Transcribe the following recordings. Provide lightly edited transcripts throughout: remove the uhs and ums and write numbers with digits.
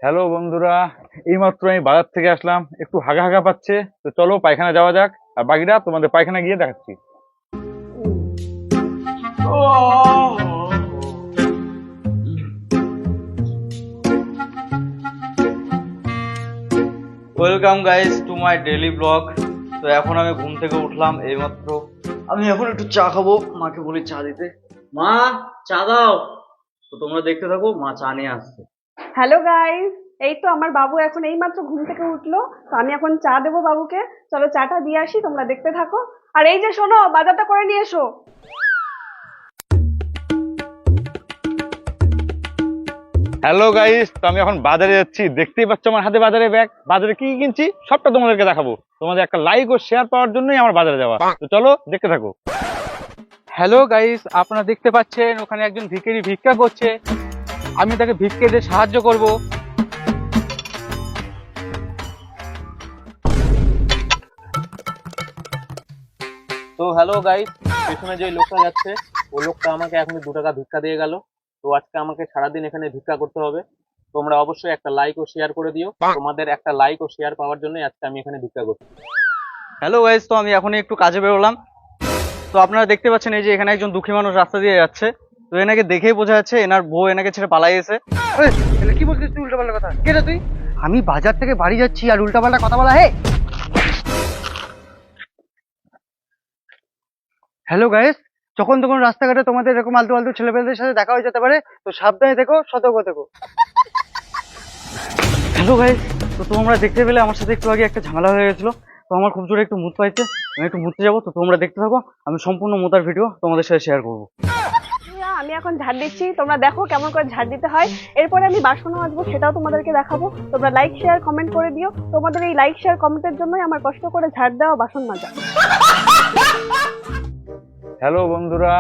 Hello বন্ধুরা, এইমাত্র আমি বাজার থেকে আসলাম, একটু হাগা হাগা পাচ্ছে। তো চলো পায়খানা যাওয়া যাক, আর বাকিটা তোমাদের পায়খানা গিয়ে দেখাচ্ছি। Welcome guys to my daily blog. তো এখন আমি ঘুম থেকে উঠলাম এইমাত্র। আমি এখন একটু চা খাবো, মাকে বলি চা দিতে। মা, চা দাও। তো তোমরা দেখতে থাকো, মা চা নিয়ে আসছে। হ্যালো গাইস, এই তো আমার বাবু এখন এইমাত্র ঘুম থেকে উঠলো। তো আমি এখন চা দেবো বাবুকে। চলো চাটা দিয়ে আসি, তোমরা দেখতে থাকো। আর এই যে শোনো, বাজারটা করে নিয়ে এসো। হ্যালো গাইস, তো আমি এখন বাজারে যাচ্ছি। দেখতেই পাচ্ছ আমার হাতে বাজারে ব্যাগ। বাজারে কি কি কিনছি সবটা তোমাদেরকে দেখাবো। তোমাদের একটা লাইক ও শেয়ার পাওয়ার জন্যই আমার বাজারে যাওয়া। তো চলো দেখতে থাকো। হ্যালো গাইস, আপনারা দেখতে পাচ্ছেন ওখানে একজন ভিখারি ভিক্ষা করছে। আমি তাকে ভিক্ষে দিয়ে সাহায্য করব। তো হ্যালো গাইস, পেছনে যে লোকটা যাচ্ছে ওই লোকটা আমাকে এখন 2 টাকা ভিক্ষা দিয়ে গেল। তো আজকে আমাকে সারাদিন এখানে ভিক্ষা করতে হবে। তোমরা অবশ্যই একটা লাইক ও শেয়ার করে দিও। তোমাদের একটা লাইক ও শেয়ার পাওয়ার জন্যই আজকে আমি এখানে ভিক্ষা করছি। হ্যালো গাইস, তো আমি এখনই একটু কাজে বেরোলাম। তো আপনারা দেখতে পাচ্ছেন এই যে এখানে একজন দুঃখী মানুষ রাস্তা দিয়ে যাচ্ছে। তো এনাকে দেখেই বোঝা যাচ্ছে এনার বউ এনাকে ছেড়ে পালাই গেছে। কি বলছিস তুই উল্টাপাল্টা কথা? কে রে তুই? আমি বাজার থেকে বাড়ি যাচ্ছি আর উল্টাপাল্টা কথা বলা? হে, হ্যালো গাইস, যখন তখন রাস্তাঘাটে তোমাদের এরকম আলতু আলতু ছেলেপেলেদের সাথে দেখা হয়ে যেতে পারে। তো সাবধানে থেকো, সতর্ক থেকো। হ্যালো গাইস, তো তোমরা দেখতে পেলে আমার সাথে একটু আগে একটা ঝামেলা হয়ে গেছিল। তো আমার খুব জোরে একটু মুত পাইছে, আমি একটু মুততে যাবো। তো তোমরা দেখতে থাকো, আমি সম্পূর্ণ মুতার ভিডিও তোমাদের সাথে শেয়ার করবো। আমি এখন ঝাড় দিচ্ছি, তোমরা দেখো কেমন করে ঝাড় দিতে হয়। এরপরে আমি বাসনও মাজবো, সেটাও তোমাদেরকে দেখাবো। তোমরা লাইক শেয়ার কমেন্ট করে দিও। তোমাদের এই লাইক শেয়ার কমেন্টের জন্যই আমার কষ্ট করে ঝাড় দেওয়া, বাসন মাজা। হ্যালো বন্ধুরা,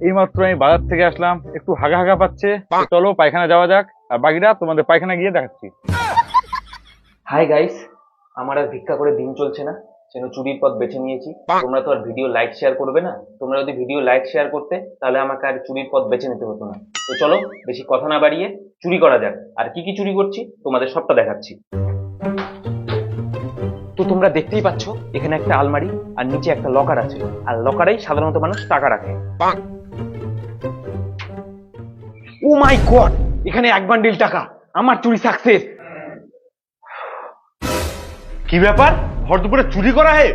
এইমাত্র আমি বাজার থেকে আসলাম, একটু হাগা হাগা পাচ্ছে। তো চলো পায়খানা যাওয়া যাক, আর বাকিটা তোমাদের পায়খানা গিয়ে দেখাচ্ছি। হাই গাইস, আমার আর ভিক্ষা করে দিন চলছে না, সেজন্য চুরির পথ বেছে নিয়েছি। তোমরা তো আর ভিডিও লাইক শেয়ার করবে না। তোমরা যদি ভিডিও লাইক শেয়ার করতে তাহলে আমাকে আর চুরির পথ বেছে নিতে হতো না। তো চলো বেশি কথা না বাড়িয়ে চুরি করা যাক। আর কি কি চুরি করছি তোমাদের সবটা দেখাচ্ছি। তো তোমরা দেখতেই পাচ্ছ এখানে একটা আলমারি আর নিচে একটা লকার আছে। আর লকারেই সাধারণত মানুষ টাকা রাখে। ও মাই গড, এখানে 1 বান্ডিল টাকা। আমার চুরি সাকসেস। কি ব্যাপার, ভর দুপুরে চুরি করা হে?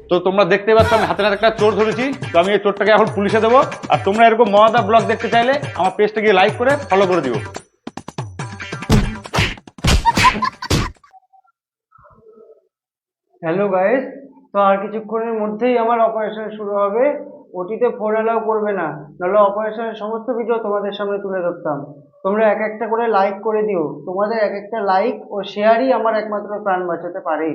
তো তোমরা দেখতে পাচ্ছ আমি হাতে হাতে একটা চোর ধরেছি। তো আমি এই চোরটাকে এখন পুলিশে দেবো। আর তোমরা এরকম মজাদার ব্লগ দেখতে চাইলে আমার পেজটা গিয়ে লাইক করে ফলো করে দিও। হ্যালো গাইস, তো আর কিছুক্ষণের মধ্যেই আমার অপারেশন শুরু হবে। ওটিতে ফোন অ্যালাউ করবে না, নাহলে অপারেশনের সমস্ত ভিডিও তোমাদের সামনে তুলে ধরতাম। তোমরা এক একটা করে লাইক করে দিও। তোমাদের এক একটা লাইক ও শেয়ারই আমার একমাত্র প্রাণ বাঁচাতে পারে।